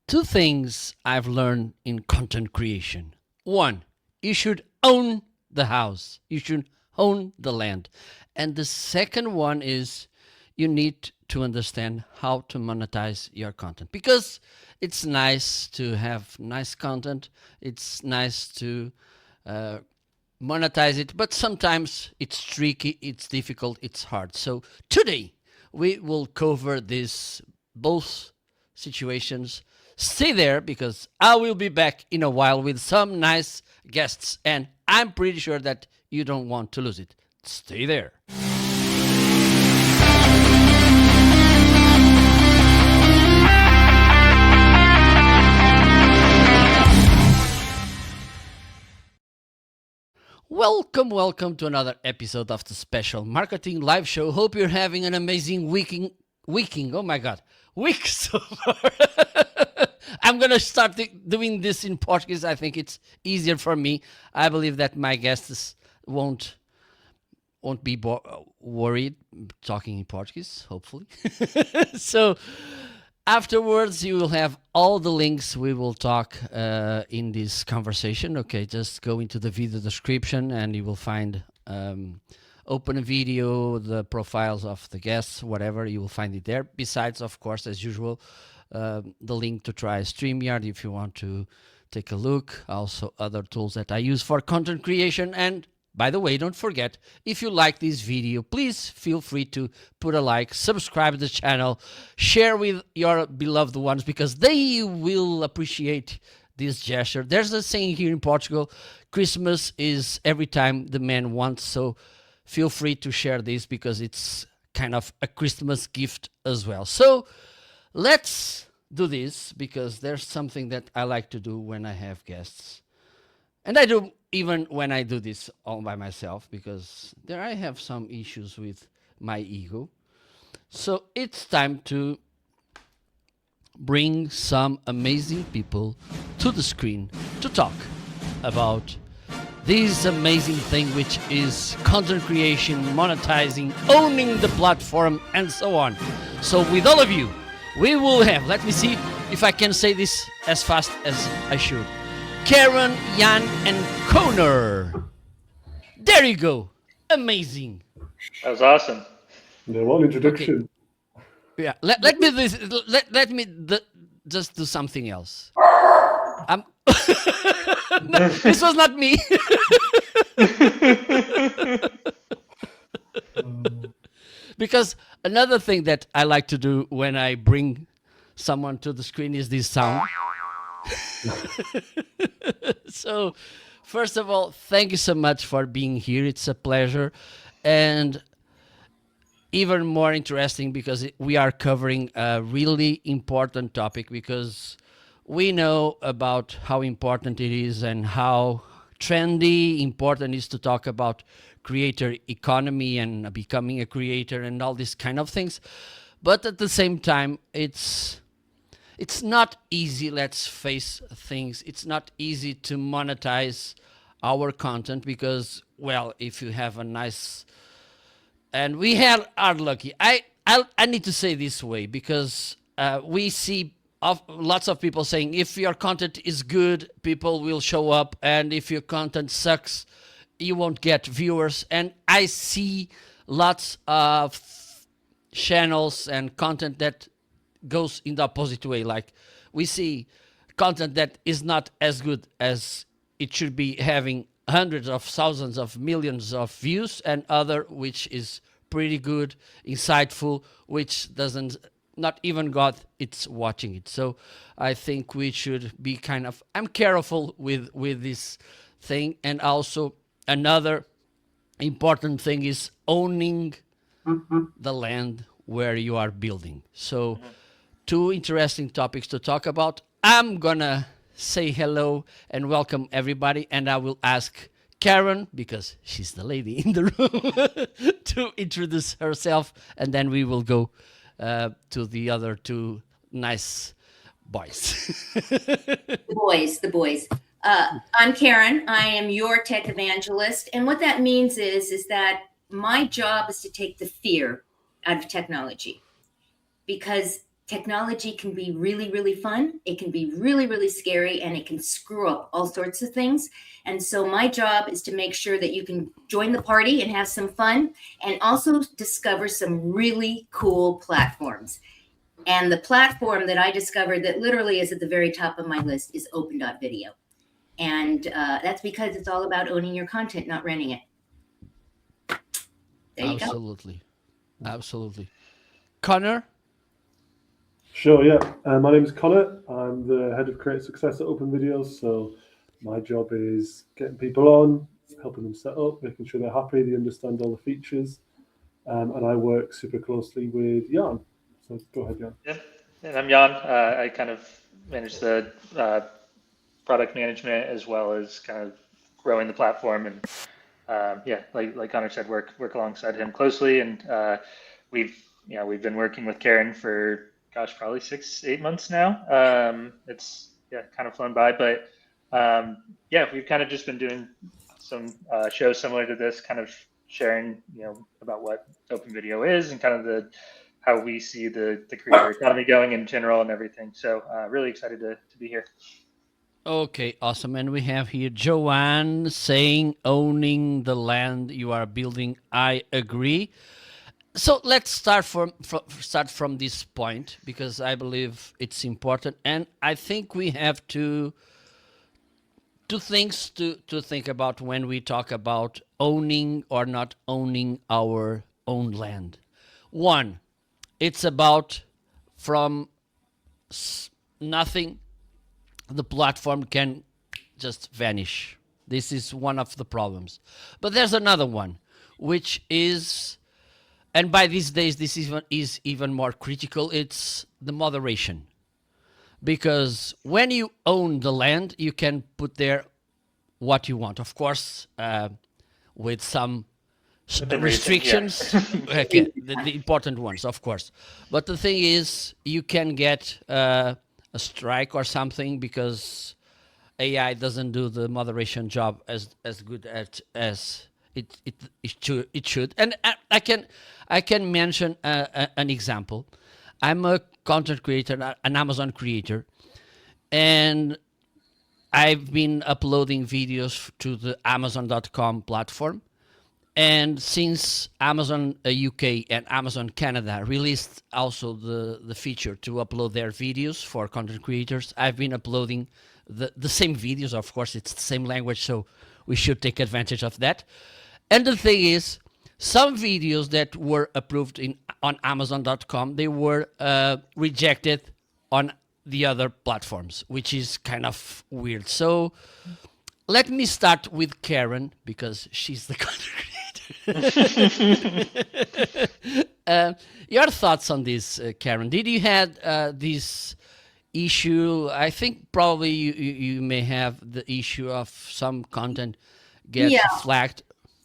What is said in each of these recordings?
Two things I've learned in content creation. One, you should own the house, you should own the land. And the second one is you need to understand how to monetize your content because it's nice to have nice content, it's nice to uh, monetize it, but sometimes it's tricky, it's difficult, it's hard. So today we will cover this both situations. Stay there because I will be back in a while with some nice guests, and I'm pretty sure that you don't want to lose it. Stay there. Welcome to another episode of the special marketing live show. Hope you're having an amazing weeking. Oh my god, week so far. I'm gonna start doing this in Portuguese. I think it's easier for me. I believe that my guests won't be worried talking in Portuguese. Hopefully, so afterwards, you will have all the links we will talk in this conversation. Okay, just go into the video description and you will find open a video, the profiles of the guests, whatever, you will find it there. Besides, of course, as usual, the link to try StreamYard if you want to take a look. Also, other tools that I use for content creation. And by the way, don't forget, if you like this video, please feel free to put a like, subscribe to the channel, share with your beloved ones because they will appreciate this gesture. There's a saying here in Portugal, Christmas is every time the man wants, so feel free to share this because it's kind of a Christmas gift as well. So let's do this because there's something that I like to do when I have guests. And I do even when I do this all by myself because there I have some issues with my ego. So it's time to bring some amazing people to the screen to talk about this amazing thing, which is content creation, monetizing, owning the platform, and so on. So with all of you, we will have, let me see if I can say this as fast as I should. Karen, Jan, and Connor. There you go. Amazing. That was awesome. The one Okay. introduction. Yeah. Let me this. Let me just do something else. No, this was not me. Because another thing that I like to do when I bring someone to the screen is this sound. So, first of all, thank you so much for being here. It's a pleasure. And even more interesting because we are covering a really important topic because we know about how important it is and how trendy important is to talk about creator economy and becoming a creator and all these kind of things. But at the same time, it's not easy, let's face things. It's not easy to monetize our content because, well, if you have a nice, and we are lucky. I need to say this way because we see lots of people saying if your content is good, people will show up, and if your content sucks, you won't get viewers. And I see lots of channels and content that goes in the opposite way. Like we see content that is not as good as it should be, having hundreds of thousands of millions of views, and other which is pretty good, insightful, which doesn't, not even God it's watching it. So I think we should be kind of, I'm careful with this thing. And also another important thing is owning the land where you are building. So two interesting topics to talk about. I'm gonna say hello and welcome everybody, and I will ask Karen, because she's the lady in the room, to introduce herself, and then we will go to the other two nice boys. The boys. I'm Karen. I am your tech evangelist, and what that means is that my job is to take the fear out of technology, because technology can be really, really fun. It can be really, really scary, and it can screw up all sorts of things. And so my job is to make sure that you can join the party and have some fun, and also discover some really cool platforms. And the platform that I discovered that literally is at the very top of my list is Open.video. And that's because it's all about owning your content, not renting it. There you go. Absolutely. Absolutely. Connor? Sure, yeah. My name is Connor. I'm the head of creative success at Open Videos. So my job is getting people on, helping them set up, making sure they're happy, they understand all the features, and I work super closely with Jan. So go ahead, Jan. Yeah, and I'm Jan. I kind of manage the product management as well as kind of growing the platform. And yeah, like Connor said, work alongside him closely. And we've we've been working with Karen for probably 6, 8 months now. It's kind of flown by, but yeah, we've kind of just been doing some shows similar to this, kind of sharing about what open video is and kind of the how we see the creator economy going in general and everything. So really excited to be here. Okay, awesome. And we have here Joanne saying, owning the land you are building. I agree. So let's start from this point because I believe it's important, and I think we have two things to think about when we talk about owning or not owning our own land. One, it's about from nothing the platform can just vanish. This is one of the problems. But there's another one, which is, and by these days, this is even more critical. It's the moderation. Because when you own the land, you can put there what you want. Of course, with some Within restrictions, reason, yeah. okay, the important ones, of course. But the thing is, you can get a strike or something because AI doesn't do the moderation job as good as it should. And I can mention an example. I'm a content creator, an Amazon creator, and I've been uploading videos to the Amazon.com platform. And since Amazon UK and Amazon Canada released also the feature to upload their videos for content creators, I've been uploading the same videos. Of course, it's the same language, so we should take advantage of that. And the thing is, some videos that were approved on Amazon.com, they were rejected on the other platforms, which is kind of weird. So let me start with Karen because she's the content creator. Your thoughts on this, Karen? Did you had this issue? I think probably you may have the issue of some content gets Yeah. flagged.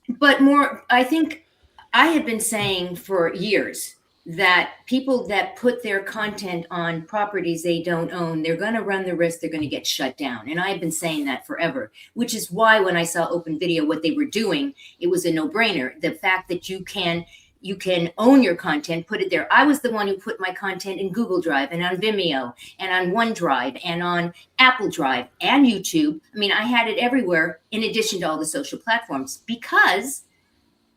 But more, I think I have been saying for years that people that put their content on properties they don't own, they're going to run the risk they're going to get shut down. And I've been saying that forever, which is why when I saw Open Video, what they were doing, it was a no-brainer. The fact that you can own your content, put it there. I was the one who put my content in Google Drive and on Vimeo and on OneDrive and on Apple Drive and YouTube. I mean, I had it everywhere in addition to all the social platforms because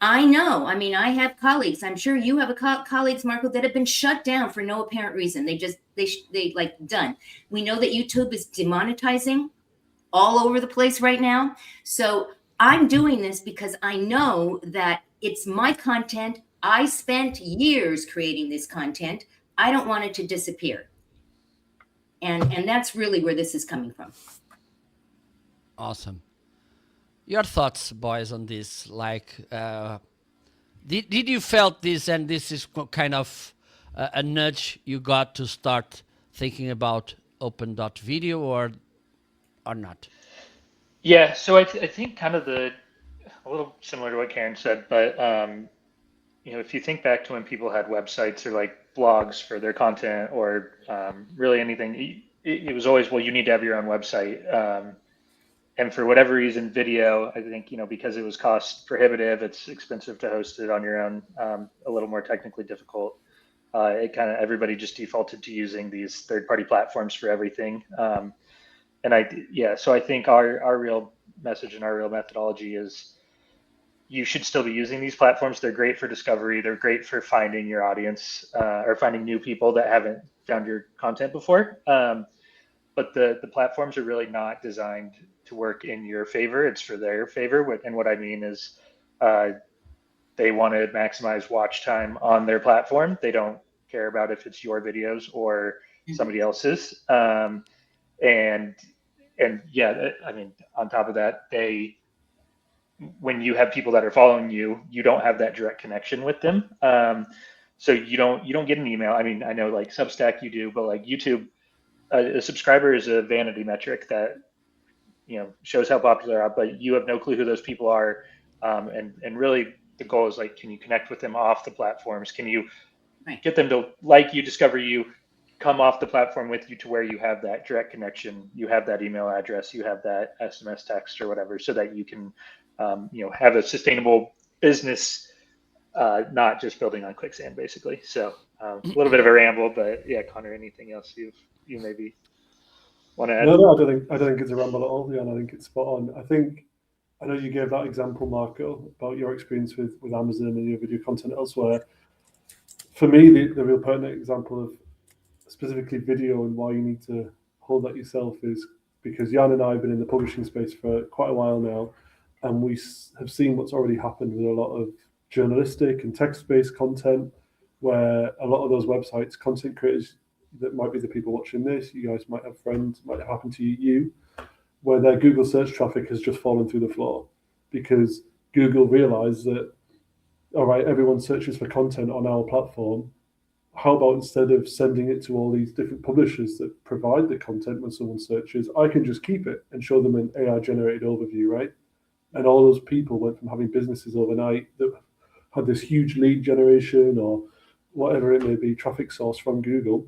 I know, I mean, I have colleagues, I'm sure you have colleagues, Marco, that have been shut down for no apparent reason. They like done. We know that YouTube is demonetizing all over the place right now. So I'm doing this because I know that it's my content. I spent years creating this content. I don't want it to disappear. And that's really where this is coming from. Awesome. Your thoughts, boys, on this? Like, did you felt this, and this is kind of a nudge you got to start thinking about Open.video or not? Yeah, so I think kind of a little similar to what Karen said, but if you think back to when people had websites or like blogs for their content or really anything, it was always, well, you need to have your own website. And for whatever reason, video, I think, because it was cost prohibitive, it's expensive to host it on your own, a little more technically difficult. it kind of everybody just defaulted to using these third-party platforms for everything. So I think our real message and our real methodology is you should still be using these platforms. They're great for discovery. They're great for finding your audience or finding new people that haven't found your content before. But the platforms are really not designed to work in your favor. It's for their favor. And what I mean is uh, they want to maximize watch time on their platform. They don't care about if it's your videos or somebody else's. And and yeah, I mean, on top of that, they when you have people that are following you, you don't have that direct connection with them. So you don't get an email. I mean, I know like Substack you do, but like YouTube, a subscriber is a vanity metric that shows how popular they are, but you have no clue who those people are. And really the goal is like, can you connect with them off the platforms? Can you Right. get them to like you, discover you, come off the platform with you to where you have that direct connection, you have that email address, you have that SMS text or whatever, so that you can, have a sustainable business, not just building on quicksand, basically. So a little bit of a ramble, but yeah, Connor, anything else you maybe want to add? No, I don't think it's a ramble at all, and I think it's spot on. I know you gave that example, Marco, about your experience with Amazon and your video content elsewhere. For me, the real pertinent example of specifically video and why you need to hold that yourself is because Jan and I have been in the publishing space for quite a while now, and we have seen what's already happened with a lot of journalistic and text-based content, where a lot of those websites, content creators that might be the people watching this, you guys might have friends, might have happened to you, where their Google search traffic has just fallen through the floor because Google realized that, all right, everyone searches for content on our platform. How about instead of sending it to all these different publishers that provide the content when someone searches, I can just keep it and show them an AI generated overview, right? And all those people went from having businesses overnight that had this huge lead generation or whatever it may be, traffic source from Google,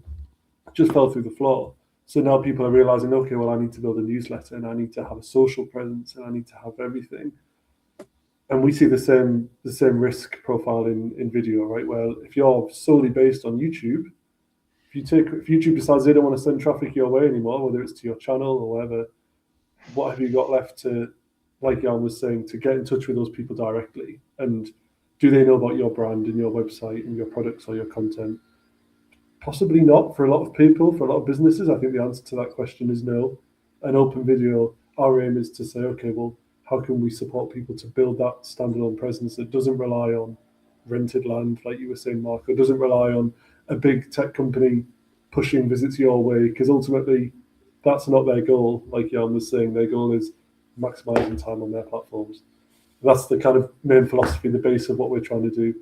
just fell through the floor. So now people are realizing, okay, well, I need to build a newsletter and I need to have a social presence and I need to have everything. And we see the same risk profile in video, right? Well, if you're solely based on YouTube, if YouTube decides they don't want to send traffic your way anymore, whether it's to your channel or whatever, what have you got left to, like Jan was saying, to get in touch with those people directly? And do they know about your brand and your website and your products or your content? Possibly not for a lot of people, for a lot of businesses. I think the answer to that question is no. An open video, our aim is to say, okay, well, how can we support people to build that standalone presence that doesn't rely on rented land, like you were saying, Mark, or doesn't rely on a big tech company pushing visits your way, because ultimately that's not their goal. Like Jan was saying, their goal is maximizing time on their platforms. That's the kind of main philosophy, the base of what we're trying to do.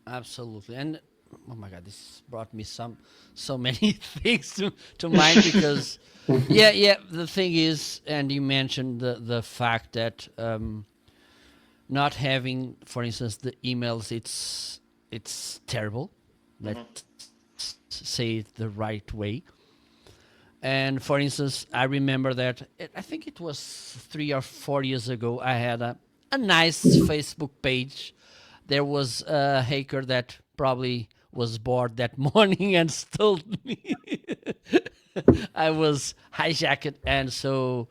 Absolutely. And oh my god, this brought me so many things to mind because yeah, the thing is, and you mentioned the fact that not having, for instance, the emails, it's terrible. Let's say it the right way. And for instance, I remember that I think it was 3 or 4 years ago. I had a nice Facebook page. There was a hacker that probably was bored that morning and stole me. I was hijacked, and so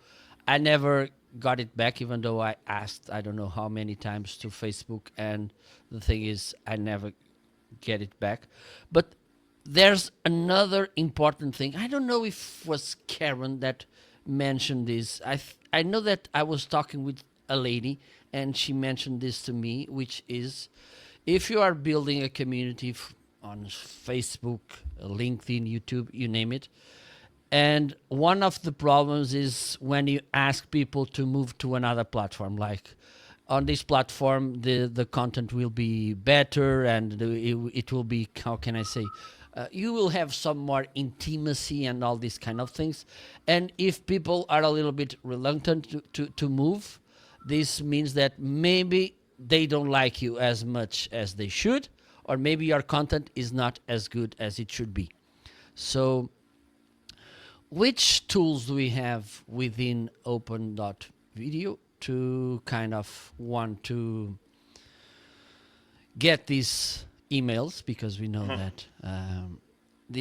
I never got it back, even though I asked I don't know how many times to Facebook. And the thing is, I never get it back. But there's another important thing. I don't know if it was Karen that mentioned this. I know that I was talking with a lady and she mentioned this to me, which is if you are building a community on Facebook, LinkedIn, YouTube, you name it, and one of the problems is when you ask people to move to another platform, like on this platform, the content will be better and it will be, how can I say, you will have some more intimacy and all these kind of things. And if people are a little bit reluctant to move, this means that maybe they don't like you as much as they should, or maybe your content is not as good as it should be. So which tools do we have within Open.video to kind of want to get this emails, because we know that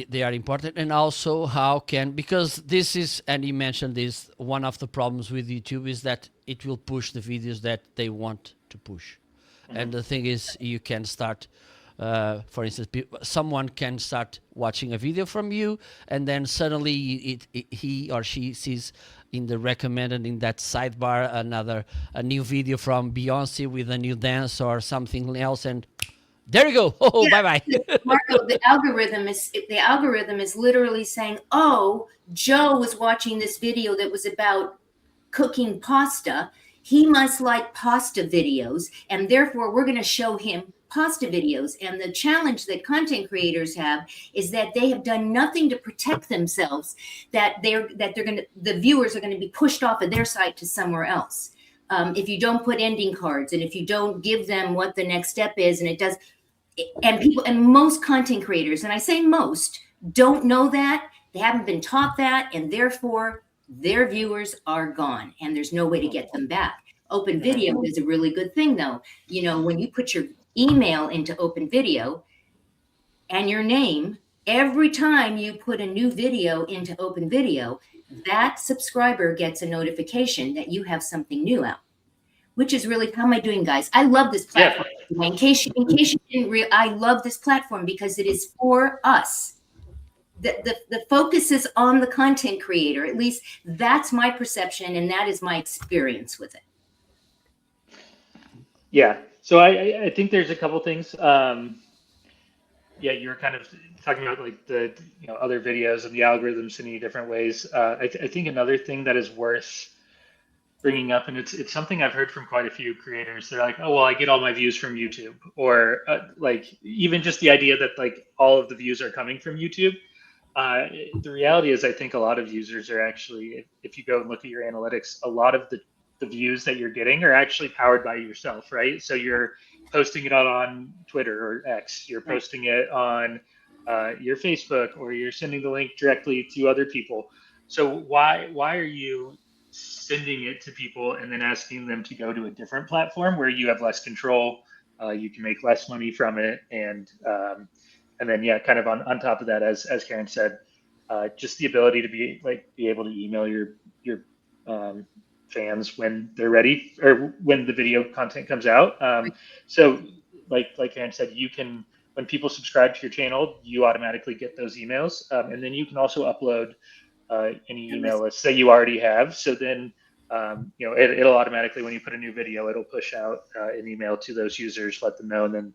they are important, and also how can, because this is, and you mentioned this, one of the problems with YouTube is that it will push the videos that they want to push. And the thing is, you can start, for instance, someone can start watching a video from you, and then suddenly he or she sees in the recommended, in that sidebar, a new video from Beyonce with a new dance or something else, and there you go. Oh, Yeah. bye bye. Marco, the algorithm is literally saying, "Oh, Joe was watching this video that was about cooking pasta. He must like pasta videos, and therefore we're going to show him pasta videos." And the challenge that content creators have is that they have done nothing to protect themselves, that the viewers are going to be pushed off of their site to somewhere else. If you don't put ending cards, and if you don't give them what the next step is, and it does, and most content creators, and I say most, don't know that. They haven't been taught that, and therefore their viewers are gone, and there's no way to get them back. Open video is a really good thing, though. When you put your email into Open Video and your name, every time you put a new video into Open Video, that subscriber gets a notification that you have something new out, which is really, how am I doing, guys? I love this platform. Yeah. In case you didn't I love this platform because it is for us. The focus is on the content creator. At least that's my perception, and that is my experience with it. Yeah. So I think there's a couple things. Yeah, you're kind of talking about like the other videos and the algorithms in many different ways. I think another thing that is worth bringing up, and it's something I've heard from quite a few creators. They're like, "Oh, well, I get all my views from YouTube," or like even just the idea that like all of the views are coming from YouTube. The reality is, I think a lot of users are actually, if you go and look at your analytics, a lot of the views that you're getting are actually powered by yourself, right? So you're posting it out on Twitter or X, you're posting it on your Facebook, or you're sending the link directly to other people. So why are you sending it to people and then asking them to go to a different platform where you have less control, you can make less money from it, and then yeah, kind of on top of that, as Karen said, just the ability to be able to email your fans when they're ready, or when the video content comes out. So like Karen said, you can, when people subscribe to your channel, you automatically get those emails, and then you can also upload any email lists that you already have. So then it'll automatically, when you put a new video, it'll push out an email to those users, let them know, and then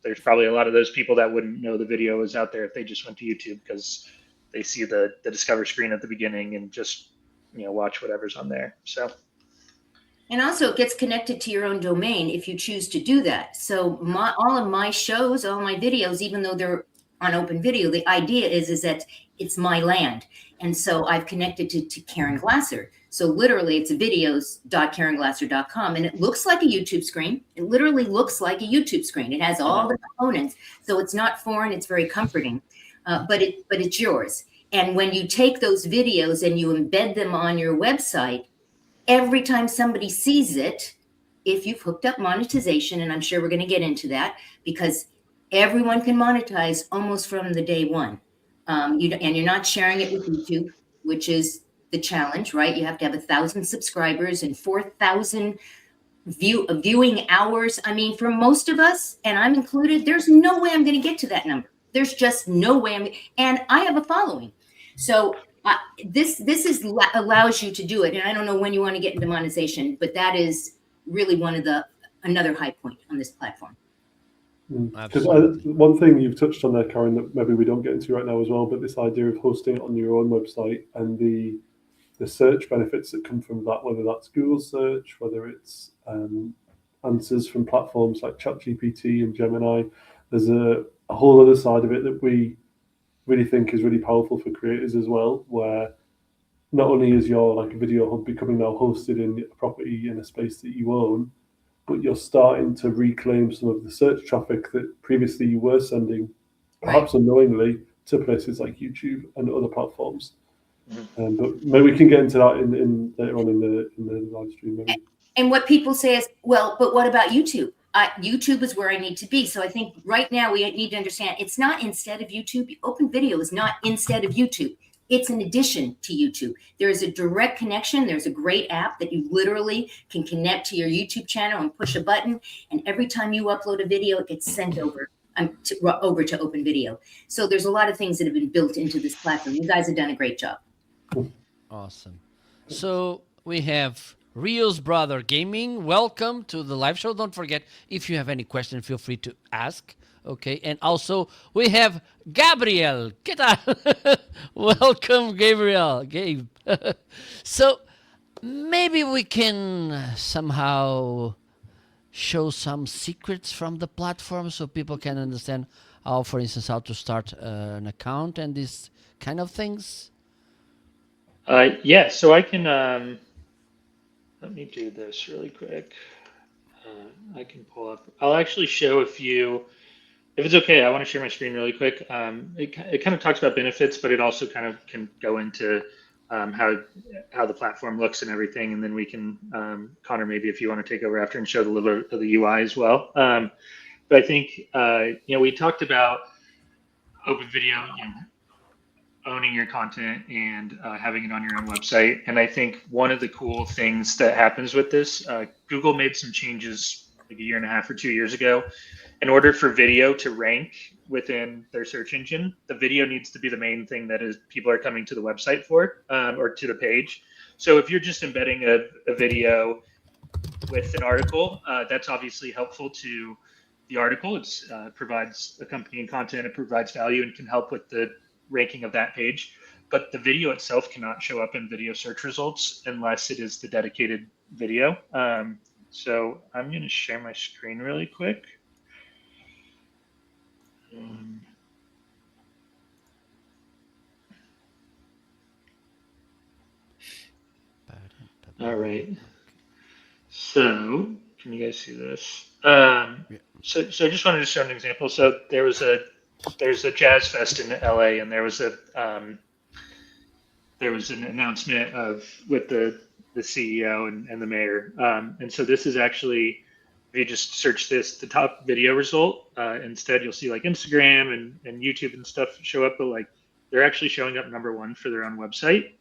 there's probably a lot of those people that wouldn't know the video was out there if they just went to YouTube, because they see the discover screen at the beginning and just watch whatever's on there. So, and also it gets connected to your own domain if you choose to do that. So all of my shows, all my videos, even though they're on Open Video, the idea is that it's my land, and so I've connected to Karen Glasser. So literally, it's videos.karenglasser.com, and it looks like a YouTube screen. It literally looks like a YouTube screen. It has all the components, so it's not foreign. It's very comforting, but it's yours. And when you take those videos and you embed them on your website, every time somebody sees it, if you've hooked up monetization, and I'm sure we're going to get into that, because everyone can monetize almost from the day one, and you're not sharing it with YouTube, which is the challenge, right? You have to have 1,000 subscribers and 4,000 viewing hours. I mean, for most of us, and I'm included, there's no way I'm going to get to that number. There's just no way and I have a following. So this allows you to do it. And I don't know when you want to get into monetization, but that is really another high point on this platform. Because one thing you've touched on there, Karen, that maybe we don't get into right now as well, but this idea of hosting it on your own website and the search benefits that come from that, whether that's Google search, whether it's answers from platforms like ChatGPT and Gemini. There's a whole other side of it that we really think is really powerful for creators as well, where not only is your video hub becoming now hosted in a property in a space that you own, but you're starting to reclaim some of the search traffic that previously you were sending, perhaps unknowingly, to places like YouTube and other platforms. But maybe we can get into that in later on in the live stream. Maybe. And what people say is, well, but what about YouTube? YouTube is where I need to be. So I think right now we need to understand it's not instead of YouTube. Open video is not instead of YouTube. It's an addition to YouTube. There is a direct connection. There's a great app that you literally can connect to your YouTube channel and push a button. And every time you upload a video, it gets sent over to Open Video. So there's a lot of things that have been built into this platform. You guys have done a great job. Awesome. So we have Rio's Brother Gaming. Welcome to the live show. Don't forget, if you have any question, feel free to ask. Okay. And also we have Gabriel. ¿Qué tal? Welcome, Gabriel. Gabe. So maybe we can somehow show some secrets from the platform so people can understand how, for instance, how to start an account and these kind of things. Yeah, so I can, let me do this really quick. I can pull up, I'll actually show a few, if it's okay, I want to share my screen really quick. It kind of talks about benefits, but it also kind of can go into how the platform looks and everything. And then we can, Connor, maybe if you want to take over after and show a little bit of the UI as well. But I think, we talked about open video, owning your content and having it on your own website. And I think one of the cool things that happens with this, Google made some changes like a year and a half or 2 years ago. In order for video to rank within their search engine, the video needs to be the main thing that is people are coming to the website for, or to the page. So if you're just embedding a video with an article, that's obviously helpful to the article. It provides accompanying content, it provides value and can help with the ranking of that page. But the video itself cannot show up in video search results unless it is the dedicated video. So I'm going to share my screen really quick. All right. So can you guys see this? So I just wanted to show an example. So there's a jazz fest in LA, and there was an announcement with the CEO and the mayor. And so this is actually, if you just search this, the top video result, instead you'll see like Instagram and YouTube and stuff show up, but like they're actually showing up #1 for their own website.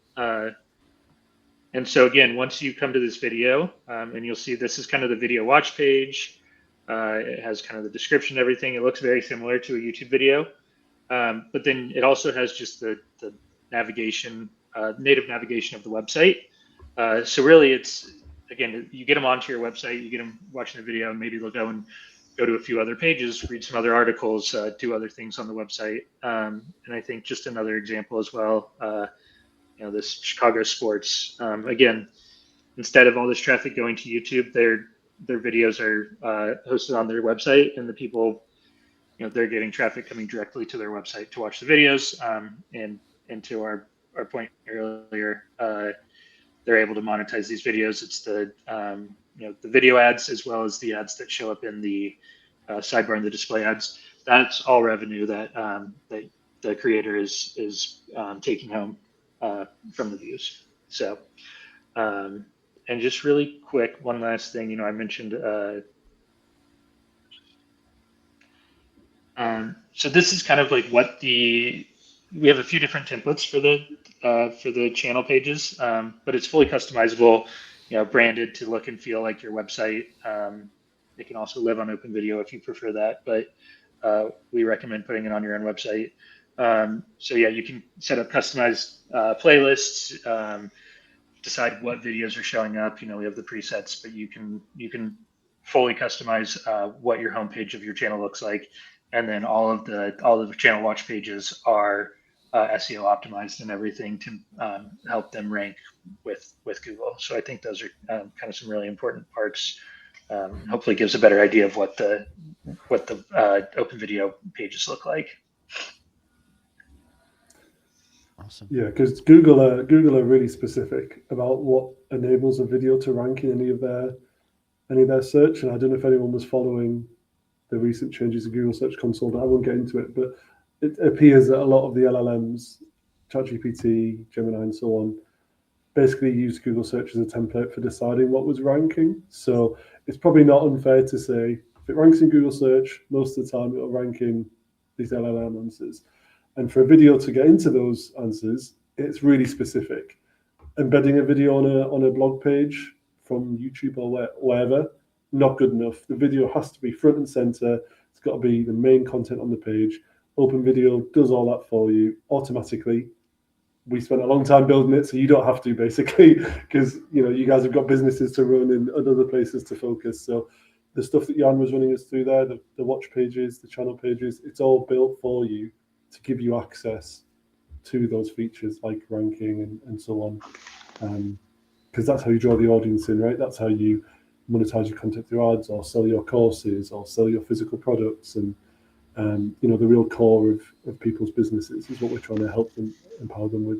And so again, once you come to this video, and you'll see this is kind of the video watch page. It has kind of the description and everything. It looks very similar to a YouTube video. But then it also has just the navigation, native navigation of the website. So really it's, again, you get them onto your website, you get them watching the video, and maybe they'll go to a few other pages, read some other articles, do other things on the website. And I think just another example as well, this Chicago sports, again, instead of all this traffic going to YouTube, their videos are hosted on their website, and the people, they're getting traffic coming directly to their website to watch the videos. And to our point earlier, they're able to monetize these videos. It's the the video ads as well as the ads that show up in the sidebar and the display ads. That's all revenue that the creator is taking home from the views. So, and just really quick, one last thing, I mentioned, so this is kind of like we have a few different templates for the channel pages, but it's fully customizable, branded to look and feel like your website. It can also live on Open Video if you prefer that, but we recommend putting it on your own website. So yeah, you can set up customized playlists, decide what videos are showing up. We have the presets, but you can fully customize what your homepage of your channel looks like, and then all of the channel watch pages are SEO optimized and everything to help them rank with Google. So I think those are kind of some really important parts. Hopefully, gives a better idea of what the Open Video pages look like. Awesome. Yeah, because Google are really specific about what enables a video to rank in any of their search. And I don't know if anyone was following the recent changes in Google Search Console. I won't get into it, but it appears that a lot of the LLMs, ChatGPT, Gemini, and so on, basically use Google Search as a template for deciding what was ranking. So it's probably not unfair to say If it ranks in Google search, most of the time it'll rank in these LLM answers. And for a video to get into those answers, it's really specific. Embedding a video on a blog page from YouTube or wherever, not good enough. The video has to be front and center. It's got to be the main content on the page. Open Video does all that for you automatically. We spent a long time building it, so you don't have to, basically, because you guys have got businesses to run and other places to focus. So the stuff that Jan was running us through there, the watch pages, the channel pages, it's all built for you to give you access to those features like ranking and so on. Because that's how you draw the audience in, right? That's how you monetize your content through ads, or sell your courses, or sell your physical products. And the real core of people's businesses is what we're trying to help them, empower them with.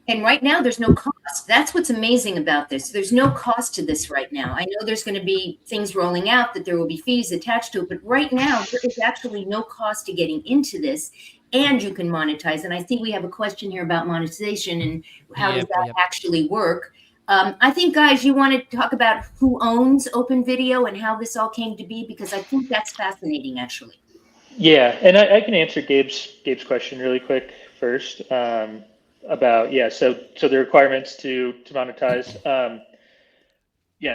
And right now, there's no cost. That's what's amazing about this. There's no cost to this right now. I know there's going to be things rolling out that there will be fees attached to it, but right now, there is actually no cost to getting into this, and you can monetize. And I think we have a question here about monetization and how does that actually work. I think, guys, you want to talk about who owns Open Video and how this all came to be, because I think that's fascinating, actually. Yeah, and I can answer Gabe's question really quick first. About so the requirements to monetize.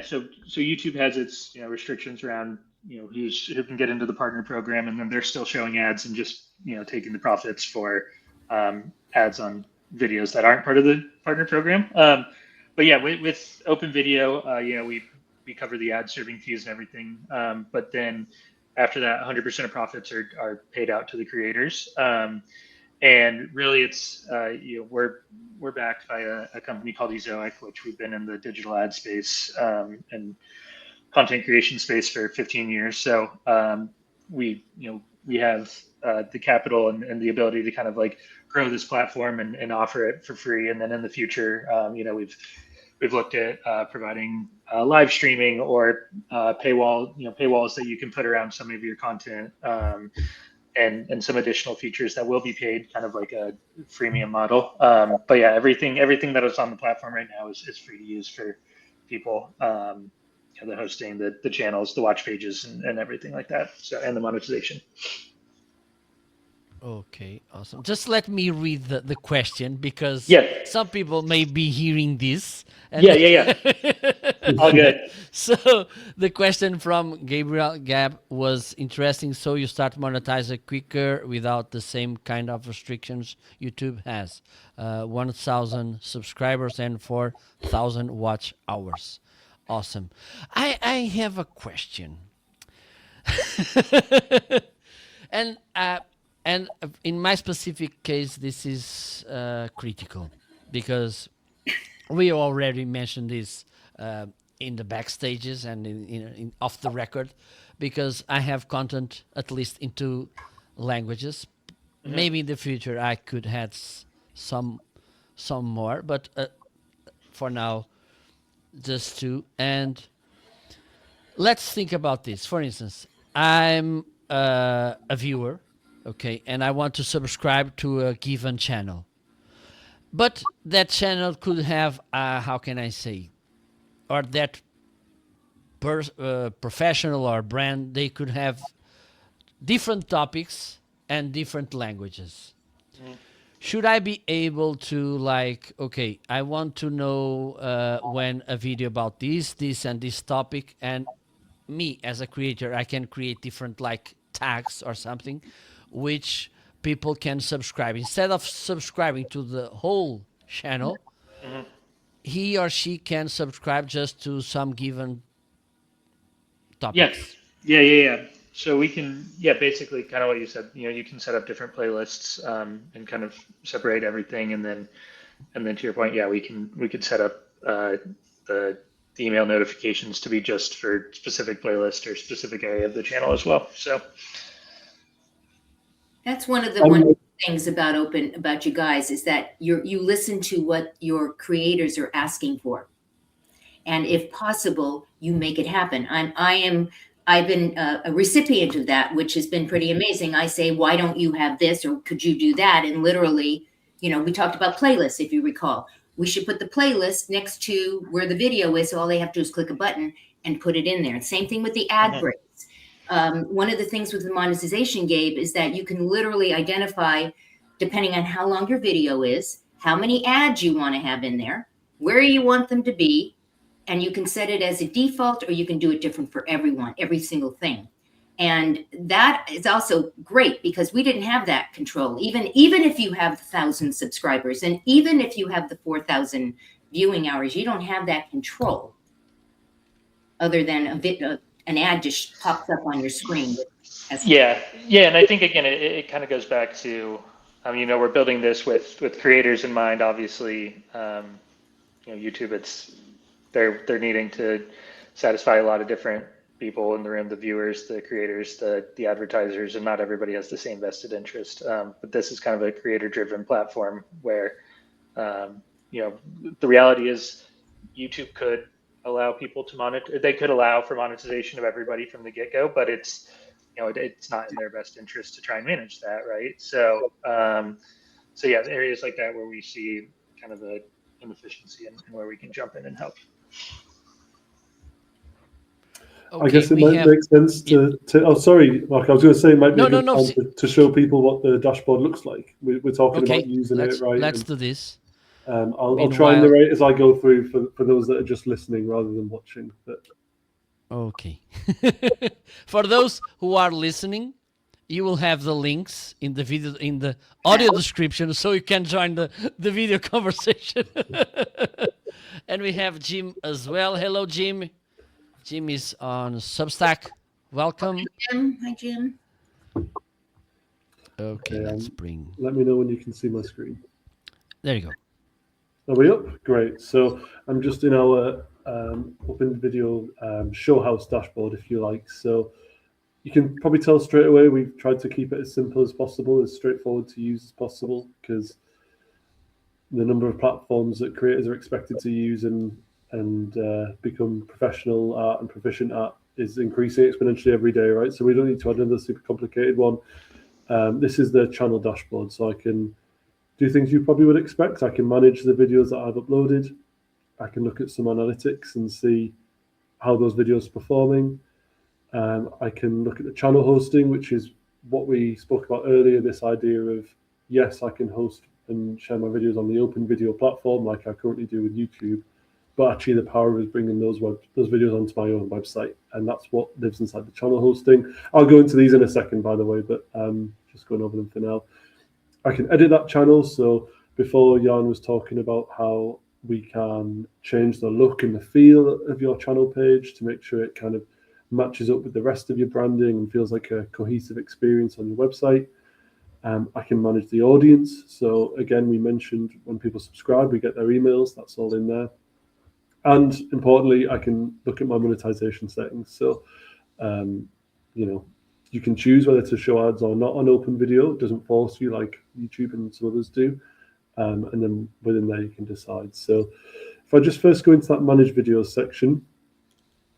So YouTube has its restrictions around who can get into the partner program, and then they're still showing ads and just taking the profits for ads on videos that aren't part of the partner program. But yeah, with Open Video, we cover the ad serving fees and everything. But then after that, 100% of profits are paid out to the creators. And really, it's we're backed by a company called Ezoic, which we've been in the digital ad space and content creation space for 15 years. So we have the capital and the ability to kind of like grow this platform and offer it for free. And then in the future, we've looked at providing live streaming or paywalls that you can put around some of your content. And some additional features that will be paid, kind of like a freemium model. But yeah, everything that is on the platform right now is free to use for people. The hosting, the channels, the watch pages, and everything like that. So, and the monetization. Okay, awesome. Just let me read the question, because some people may be hearing this. And all good. So the question from Gabriel Gab was interesting. So you start monetizing quicker without the same kind of restrictions YouTube has. 1,000 subscribers and 4,000 watch hours. Awesome. I have a question. And in my specific case, this is critical, because we already mentioned this in the backstages and in off the record, because I have content at least in 2 languages. Mm-hmm. Maybe in the future I could add some more, but for now, just 2. And let's think about this. For instance, I'm a viewer. Okay, and I want to subscribe to a given channel. But that channel could have, how can I say, or that professional or brand, they could have different topics and different languages. Mm. Should I be able to, like, okay, I want to know when a video about this and this topic, and me as a creator, I can create different like tags or something, which people can subscribe. Instead of subscribing to the whole channel, mm-hmm. he or she can subscribe just to some given topics. Yeah. So we can, basically kind of what you said, you can set up different playlists and kind of separate everything. And then to your point, we could set up the email notifications to be just for specific playlist or specific area of the channel as well. So that's one of the things about you guys, is that you listen to what your creators are asking for, and if possible, you make it happen. I've been a recipient of that, which has been pretty amazing. I say, why don't you have this, or could you do that? And literally, we talked about playlists, if you recall. We should put the playlist next to where the video is, so all they have to do is click a button and put it in there. Same thing with the ad breaks. One of the things with the monetization, Gabe, is that you can literally identify, depending on how long your video is, how many ads you want to have in there, where you want them to be, and you can set it as a default, or you can do it different for everyone, every single thing. And that is also great because we didn't have that control. Even if you have 1,000 subscribers, and even if you have the 4,000 viewing hours, you don't have that control other than an ad just pops up on your screen. Yeah, yeah, and I think again, it kind of goes back to, we're building this with creators in mind. Obviously, YouTube, they're needing to satisfy a lot of different people in the room, the viewers, the creators, the advertisers, and not everybody has the same vested interest. But this is kind of a creator-driven platform where, the reality is YouTube could allow people to monitor. They could allow for monetization of everybody from the get-go, but it's not in their best interest to try and manage that, right? So, yeah, areas like that where we see kind of an inefficiency and where we can jump in and help. I guess it might make sense to. Oh, sorry, Mark. I was going to say it might be a good time to show people what the dashboard looks like. We're talking about using it, right? Let's do this. I'll try and narrate as I go through for those that are just listening rather than watching. But okay. For those who are listening, you will have the links in the video, in the audio description, so you can join the video conversation. And we have Jim as well. Hello, Jim. Jim is on Substack. Welcome. Hi, Jim. Hi, Jim. Okay, let's bring. Let me know when you can see my screen. There you go. Are we up? Great. So I'm just in our open video show house dashboard, if you like. So you can probably tell straight away we've tried to keep it as simple as possible, as straightforward to use as possible, because the number of platforms that creators are expected to use and become professional at and proficient at is increasing exponentially every day, right? So we don't need to add another super complicated one. This is the channel dashboard, so I can do things you probably would expect. I can manage the videos that I've uploaded. I can look at some analytics and see how those videos are performing. I can look at the channel hosting, which is what we spoke about earlier, this idea of, yes, I can host and share my videos on the open video platform like I currently do with YouTube, but actually the power is bringing those videos onto my own website, and that's what lives inside the channel hosting. I'll go into these in a second, by the way, but just going over them for now. I can edit that channel. So before, Jan was talking about how we can change the look and the feel of your channel page to make sure it kind of matches up with the rest of your branding and feels like a cohesive experience on your website. I can manage the audience. So again, we mentioned when people subscribe, we get their emails. That's all in there. And importantly, I can look at my monetization settings. So, you can choose whether to show ads or not on open video. It doesn't force you like YouTube and some others do. And then within there, you can decide. So if I just first go into that manage videos section,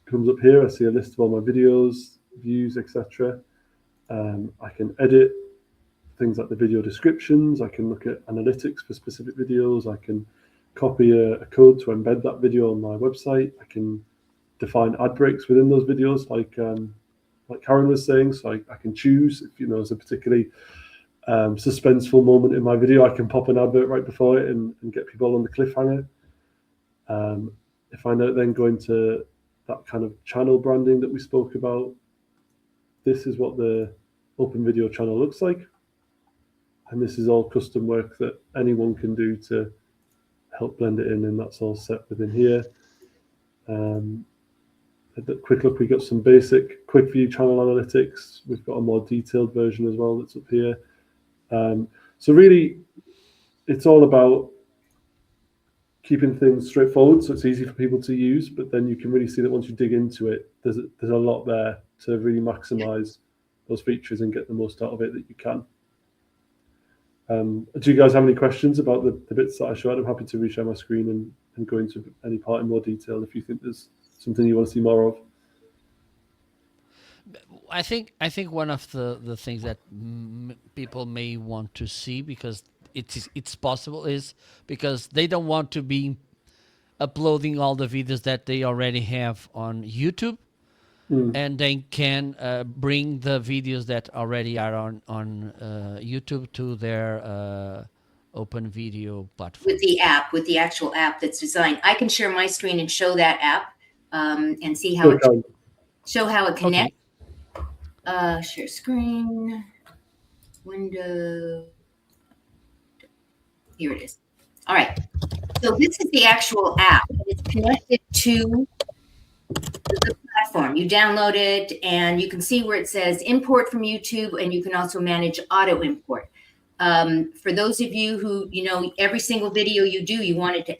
it comes up here. I see a list of all my videos, views, etc. I can edit things like the video descriptions. I can look at analytics for specific videos. I can copy a code to embed that video on my website. I can define ad breaks within those videos, like Karen was saying. So I can choose if there's a particularly suspenseful moment in my video, I can pop an advert right before it and get people on the cliffhanger. If I then go into that kind of channel branding that we spoke about, this is what the open video channel looks like. And this is all custom work that anyone can do to help blend it in, and that's all set within here. At the quick look, we got some basic quick view channel analytics. We've got a more detailed version as well that's up here. So really, it's all about keeping things straightforward so it's easy for people to use, but then you can really see that once you dig into it, there's a lot there to really maximize those features and get the most out of it that you can. Do you guys have any questions about the bits that I showed? I'm happy to reshare my screen and go into any part in more detail if you think there's something you want to see more of. I think one of the things that people may want to see, because it's possible, is because they don't want to be uploading all the videos that they already have on YouTube. and they can bring the videos that already are on YouTube to their open video platform. With the app, with the actual app that's designed. I can share my screen and show that app and see how Okay. show how it connects. Okay. Share screen, window. Here it is. All right. So this is the actual app. It's connected to the platform. You download it and you can see where it says import from YouTube, and you can also manage auto import. For those of you who, every single video you do, you want it to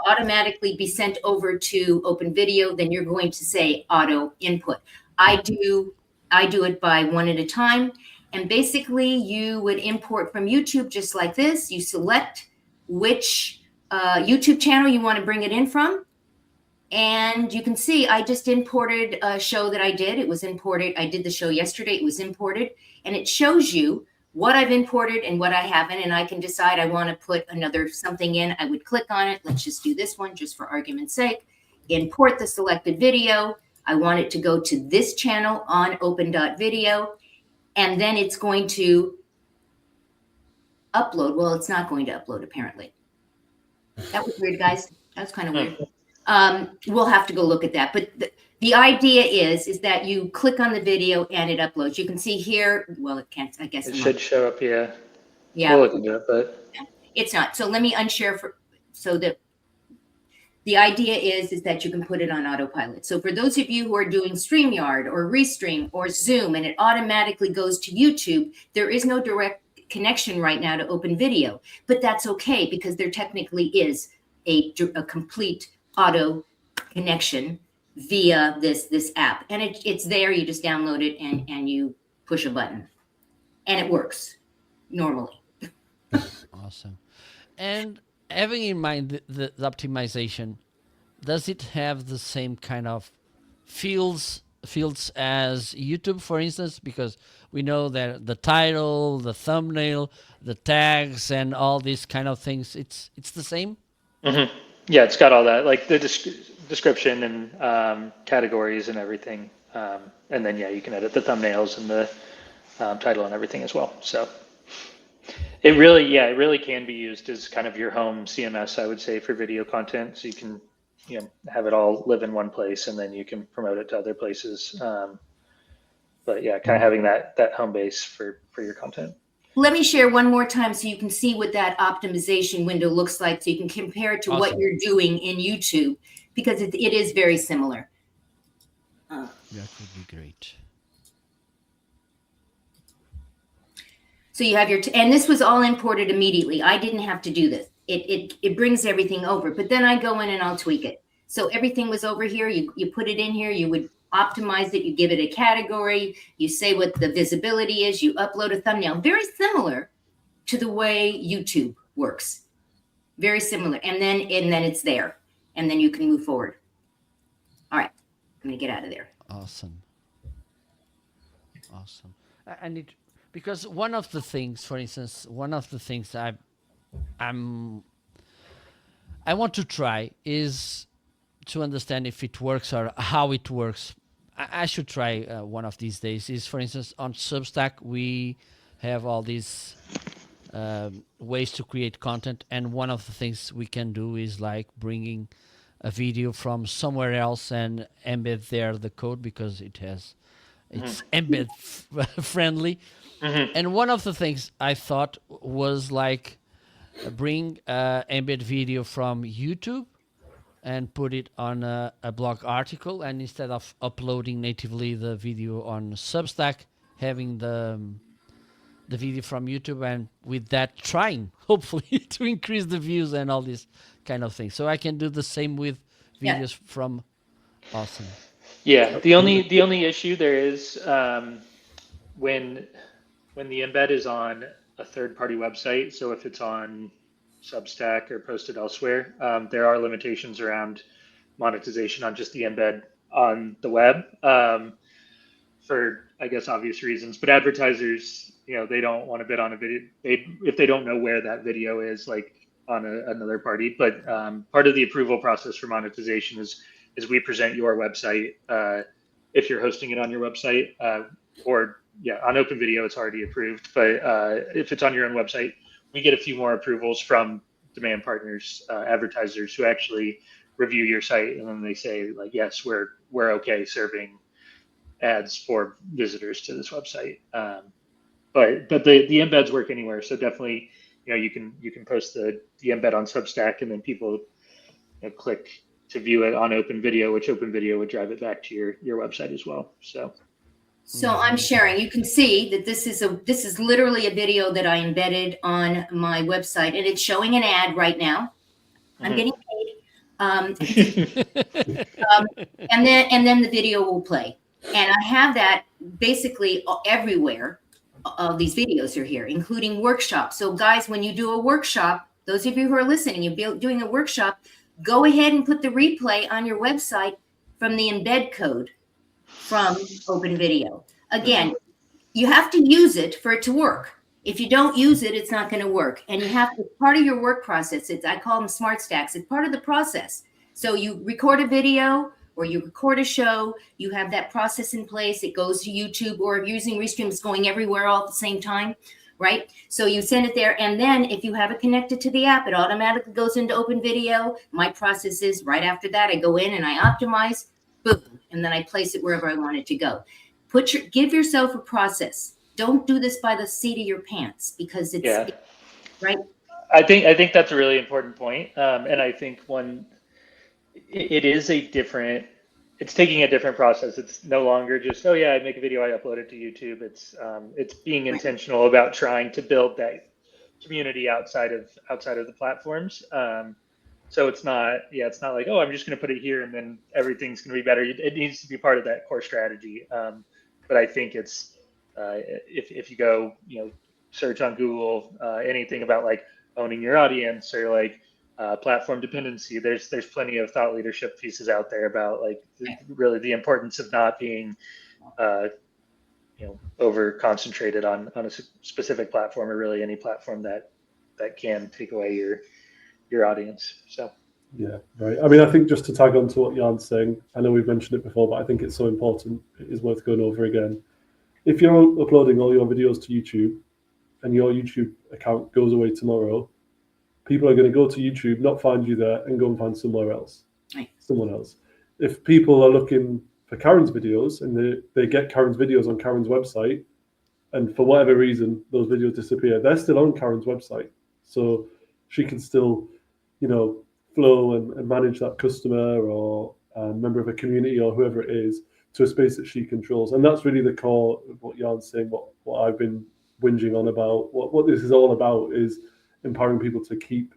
automatically be sent over to Open Video, then you're going to say auto input. I do it by one at a time. And basically you would import from YouTube just like this. You select which YouTube channel you want to bring it in from. And you can see I just imported a show that I did. It was imported. I did the show yesterday. It was imported. And it shows you what I've imported and what I haven't. And I can decide I want to put another something in. I would click on it. Let's just do this one just for argument's sake. Import the selected video. I want it to go to this channel on open.video. And then it's going to upload. Well, it's not going to upload, apparently. That was weird, guys. That was kind of weird. We'll have to go look at that. But the idea is that you click on the video and it uploads. You can see here. Well, it can't. I guess it should show up. Yeah. Yeah. We'll look into it, but it's not. So let me unshare so that the idea is that you can put it on autopilot. So for those of you who are doing StreamYard or Restream or Zoom, and it automatically goes to YouTube, there is no direct connection right now to Open Video, but that's okay because there technically is a complete auto connection via this app, and it's there. You just download it and you push a button and it works normally. Awesome. And having in mind the optimization, does it have the same kind of fields as YouTube, for instance? Because we know that the title, the thumbnail, the tags, and all these kind of things, it's the same. Mm-hmm. Yeah, it's got all that, like the description and categories and everything. And then, yeah, you can edit the thumbnails and the title and everything as well. So it really can be used as kind of your home CMS, I would say, for video content. So you can, have it all live in one place, and then you can promote it to other places. But yeah, kind of having that home base for your content. Let me share one more time so you can see what that optimization window looks like, so you can compare it to what you're doing in YouTube, because it is very similar. That would be great. So you have and this was all imported immediately. I didn't have to do this. It brings everything over, but then I go in and I'll tweak it. So everything was over here. You put it in here. You would optimize it. You give it a category. You say what the visibility is. You upload a thumbnail. Very similar to the way YouTube works. Very similar. And then it's there. And then you can move forward. All right. I'm going to get out of there. Awesome. I need, because one of the things, for instance, I want to try is to understand if it works or how it works. I should try one of these days. Is, for instance, on Substack, we have all these ways to create content, and one of the things we can do is like bringing a video from somewhere else and embed there the code, because it's embed friendly. Mm-hmm. And one of the things I thought was like bring embed video from YouTube and put it on a blog article, and instead of uploading natively the video on Substack, having the video from YouTube, and with that trying hopefully to increase the views and all this kind of thing. So I can do the same with videos from. Awesome. Yeah, the only issue there is when the embed is on a third-party website. So if it's on Substack or posted elsewhere, there are limitations around monetization on just the embed on the web, for, I guess, obvious reasons. But advertisers, they don't want to bid on a video if they don't know where that video is, like on another party. But part of the approval process for monetization is we present your website if you're hosting it on your website, or yeah, on Open Video it's already approved. But if it's on your own website, we get a few more approvals from demand partners, advertisers who actually review your site, and then they say like, yes, we're okay serving ads for visitors to this website. But the embeds work anywhere, so definitely, you can post the embed on Substack, and then people click to view it on Open Video, which Open Video would drive it back to your website as well. So I'm sharing. You can see that this is literally a video that I embedded on my website, and it's showing an ad right now. I'm getting paid. And then the video will play. And I have that basically everywhere. All these videos are here, including workshops. So guys, when you do a workshop, those of you who are listening, you're doing a workshop, go ahead and put the replay on your website from the embed code from Open Video. Again, you have to use it for it to work. If you don't use it, it's not going to work. And you have to, part of your work process, I call them smart stacks. It's part of the process. So you record a video or you record a show, you have that process in place. It goes to YouTube, or if you're using Restream, it's going everywhere all at the same time, right? So you send it there. And then if you have it connected to the app, it automatically goes into Open Video. My process is right after that, I go in and I optimize, boom, and then I place it wherever I want it to go. Give yourself a process. Don't do this by the seat of your pants, because it's right. I think that's a really important point. And I think it's taking a different process. It's no longer just, oh yeah, I make a video, I upload it to YouTube. It's being intentional about trying to build that community outside of the platforms. So it's not like, oh, I'm just going to put it here and then everything's going to be better. It needs to be part of that core strategy. But I think it's if you go, search on Google anything about like owning your audience or like platform dependency, there's plenty of thought leadership pieces out there about like really the importance of not being over concentrated on a specific platform, or really any platform that can take away your audience. So yeah, right. I mean, I think just to tag on to what Jan's saying, I know we've mentioned it before, but I think it's so important, it is worth going over again. If you're uploading all your videos to YouTube and your YouTube account goes away tomorrow, people are going to go to YouTube, not find you there, and go and find someone else. If people are looking for Karen's videos and they get Karen's videos on Karen's website, and for whatever reason those videos disappear, they're still on Karen's website. So she can still, flow and manage that customer or a member of a community or whoever it is to a space that she controls. And that's really the core of what Jan's saying, what I've been whinging on about. What this is all about is empowering people to keep